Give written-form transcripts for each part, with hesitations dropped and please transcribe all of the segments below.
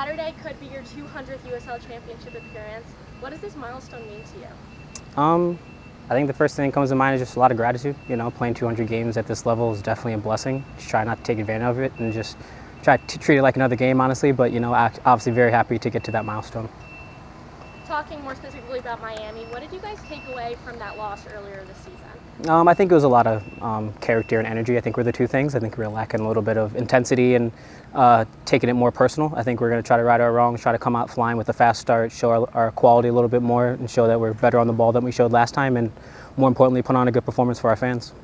Saturday could be your 200th USL Championship appearance. What does this milestone mean to you? I think the first thing that comes to mind is just a lot of gratitude. You know, playing 200 games at this level is definitely a blessing. Just try not to take advantage of it and just try to treat it like another game, honestly. But, you know, obviously very happy to get to that milestone. Talking more specifically about Miami, what did you guys take away from that loss earlier this season? I think it was a lot of character and energy. I think were the two things. I think we were lacking a little bit of intensity and taking it more personal. I think we're going to try to right our wrongs, try to come out flying with a fast start, show our quality a little bit more, and show that we're better on the ball than we showed last time, and more importantly, put on a good performance for our fans.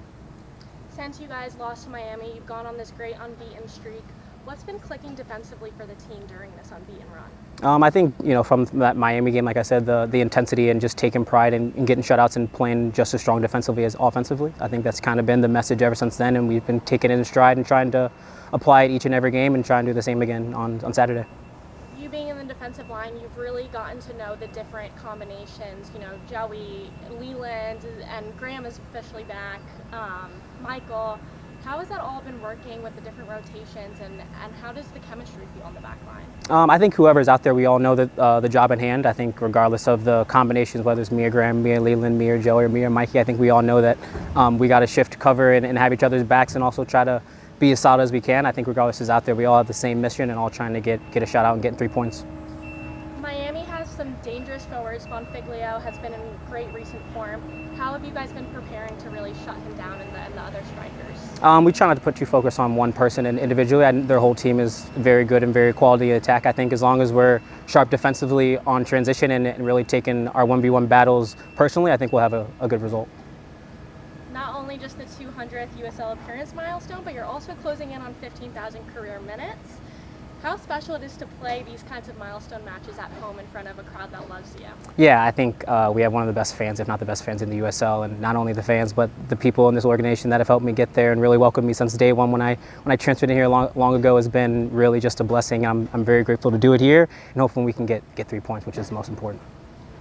Since you guys lost to Miami, you've gone on this great unbeaten streak. What's been clicking defensively for the team during this unbeaten run? I think, you know, from that Miami game, like I said, the intensity and just taking pride in getting shutouts and playing just as strong defensively as offensively. I think that's kind of been the message ever since then, and we've been taking it in stride and trying to apply it each and every game and try and do the same again on Saturday. You being in the defensive line, you've really gotten to know the different combinations. You know, Joey, Leland, and Graham is officially back. Michael. How has that all been working with the different rotations, and how does the chemistry feel on the back line? I think whoever's out there, we all know that the job in hand. I think regardless of the combinations, whether it's me or Graham, me or Leland, me or Joey, or me or Mikey, I think we all know that we got to shift cover and have each other's backs and also try to be as solid as we can. I think regardless who's out there, we all have the same mission and all trying to get a shot out and get 3 points. Miami has some dangerous forwards. Bonfiglio has been in great recent form. How have you guys been preparing to really shut him down and the other strikers? We try not to put too focus on one person and individually. Their whole team is very good and very quality attack. I think as long as we're sharp defensively on transition and really taking our 1v1 battles personally, I think we'll have a good result. Not only just the 200th USL appearance milestone, but you're also closing in on 15,000 career minutes. How special it is to play these kinds of milestone matches at home in front of a crowd that loves you. Yeah, I think we have one of the best fans, if not the best fans in the USL, and not only the fans, but the people in this organization that have helped me get there and really welcomed me since day one when I transferred in here long ago has been really just a blessing. I'm very grateful to do it here, and hopefully we can get 3 points, which is the most important.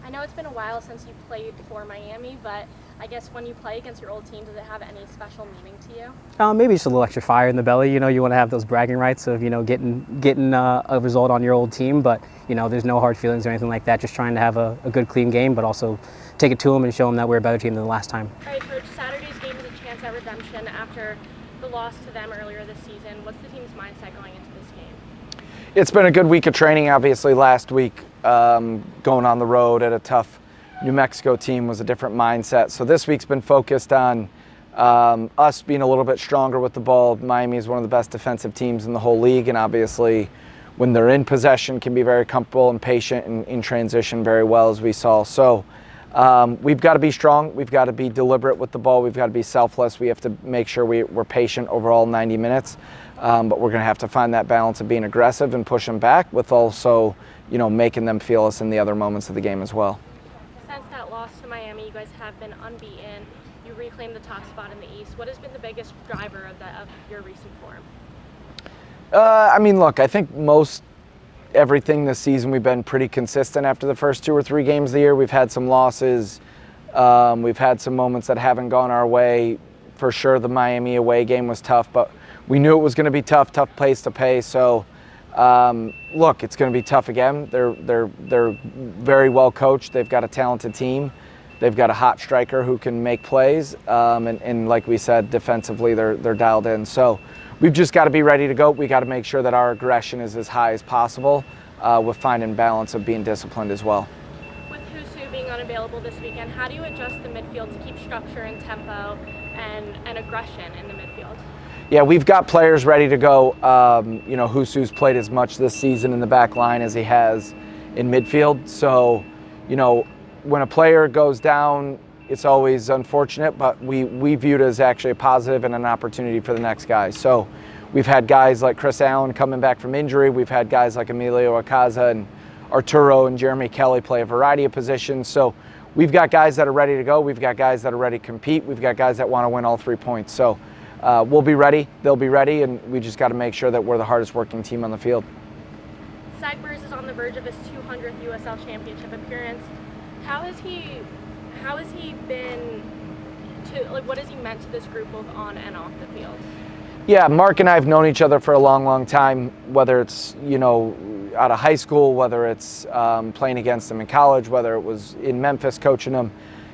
I know it's been a while since you played for Miami, but I guess when you play against your old team, does it have any special meaning to you? Maybe just a little extra fire in the belly. You know, you want to have those bragging rights of, you know, getting a result on your old team, but, you know, there's no hard feelings or anything like that. Just trying to have a good, clean game, but also take it to them and show them that we're a better team than the last time. All right, Coach, Saturday's game is a chance at redemption after the loss to them earlier this season. What's the team's mindset going into this game? It's been a good week of training, obviously. Last week, going on the road at a tough New Mexico team was a different mindset. So this week's been focused on us being a little bit stronger with the ball. Miami is one of the best defensive teams in the whole league, and obviously when they're in possession can be very comfortable and patient and in transition very well, as we saw. So we've got to be strong. We've got to be deliberate with the ball. We've got to be selfless. We have to make sure we're patient over all 90 minutes. But we're going to have to find that balance of being aggressive and pushing back with also, you know, making them feel us in the other moments of the game as well. Since that loss to Miami, you guys have been unbeaten. You reclaimed the top spot in the East. What has been the biggest driver of your recent form? I mean, look, I think everything this season we've been pretty consistent after the first 2 or 3 games of the year. We've had some losses. We've had some moments that haven't gone our way. For sure, the Miami away game was tough, but we knew it was going to be tough place to play. So, look, it's going to be tough again. They're very well coached. They've got a talented team. They've got a hot striker who can make plays. And like we said, defensively, they're dialed in. So we've just got to be ready to go. We got to make sure that our aggression is as high as possible with finding balance of being disciplined as well. With Husu being unavailable this weekend, how do you adjust the midfield to keep structure and tempo and aggression in the midfield? Yeah, we've got players ready to go. You know, Husu's played as much this season in the back line as he has in midfield. So, you know, when a player goes down, it's always unfortunate, but we view it as actually a positive and an opportunity for the next guy. So we've had guys like Chris Allen coming back from injury. We've had guys like Emilio Acaza and Arturo and Jeremy Kelly play a variety of positions. So we've got guys that are ready to go. We've got guys that are ready to compete. We've got guys that want to win all 3 points. So we'll be ready. They'll be ready, and we just got to make sure that we're the hardest working team on the field. Sagbers is on the verge of his 200th USL Championship appearance. How has he been what has he meant to this group both on and off the field? Yeah, Mark and I have known each other for a long time, whether it's, you know, out of high school, whether it's playing against him in college, whether it was in Memphis coaching him.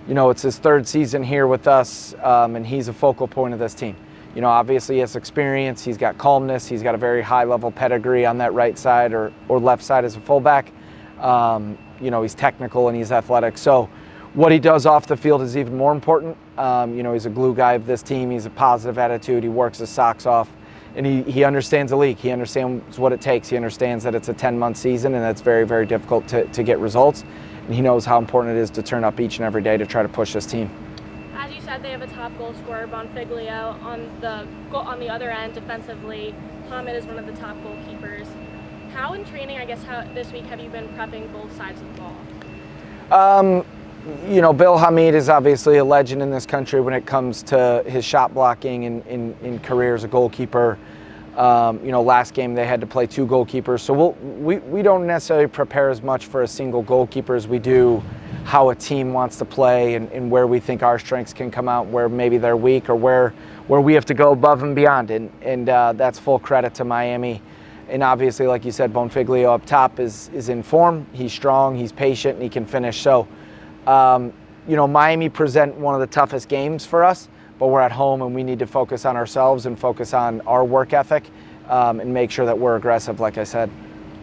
You know, it's his third season here with us, and he's a focal point of this team. You know, obviously he has experience, he's got calmness, he's got a very high level pedigree on that right side or left side as a fullback. You know, he's technical and he's athletic. So what he does off the field is even more important. You know, he's a glue guy of this team. He's a positive attitude. He works his socks off, and he understands the league. He understands what it takes. He understands that it's a 10-month season, and it's very, very difficult to get results. And he knows how important it is to turn up each and every day to try to push this team. As you said, they have a top goal scorer, Bonfiglio. On the other end, defensively, Hamid is one of the top goalkeepers. How in training, I guess, this week have you been prepping both sides of the ball? You know, Bill Hamid is obviously a legend in this country when it comes to his shot blocking in career as a goalkeeper. You know, last game they had to play 2 goalkeepers, so we don't necessarily prepare as much for a single goalkeeper as we do how a team wants to play and where we think our strengths can come out, where maybe they're weak, or where we have to go above and beyond. And that's full credit to Miami. And obviously, like you said, Bonfiglio up top is in form. He's strong, he's patient, and he can finish. So, you know, Miami present one of the toughest games for us, but we're at home and we need to focus on ourselves and focus on our work ethic and make sure that we're aggressive, like I said.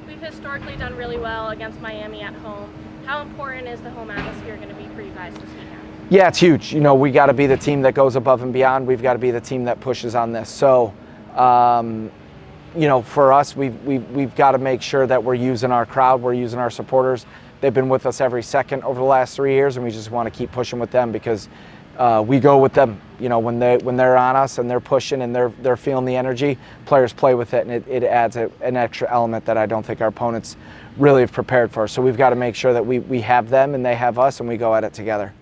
We've historically done really well against Miami at home. How important is the home atmosphere going to be for you guys this weekend? Yeah, it's huge. You know, we got to be the team that goes above and beyond. We've got to be the team that pushes on this. So, you know, for us, we've got to make sure that we're using our crowd, we're using our supporters. They've been with us every second over the last 3 years, and we just want to keep pushing with them because we go with them. You know, when they're on us and they're pushing and they're feeling the energy, players play with it, and it adds an extra element that I don't think our opponents really have prepared for. So we've got to make sure that we have them and they have us, and we go at it together.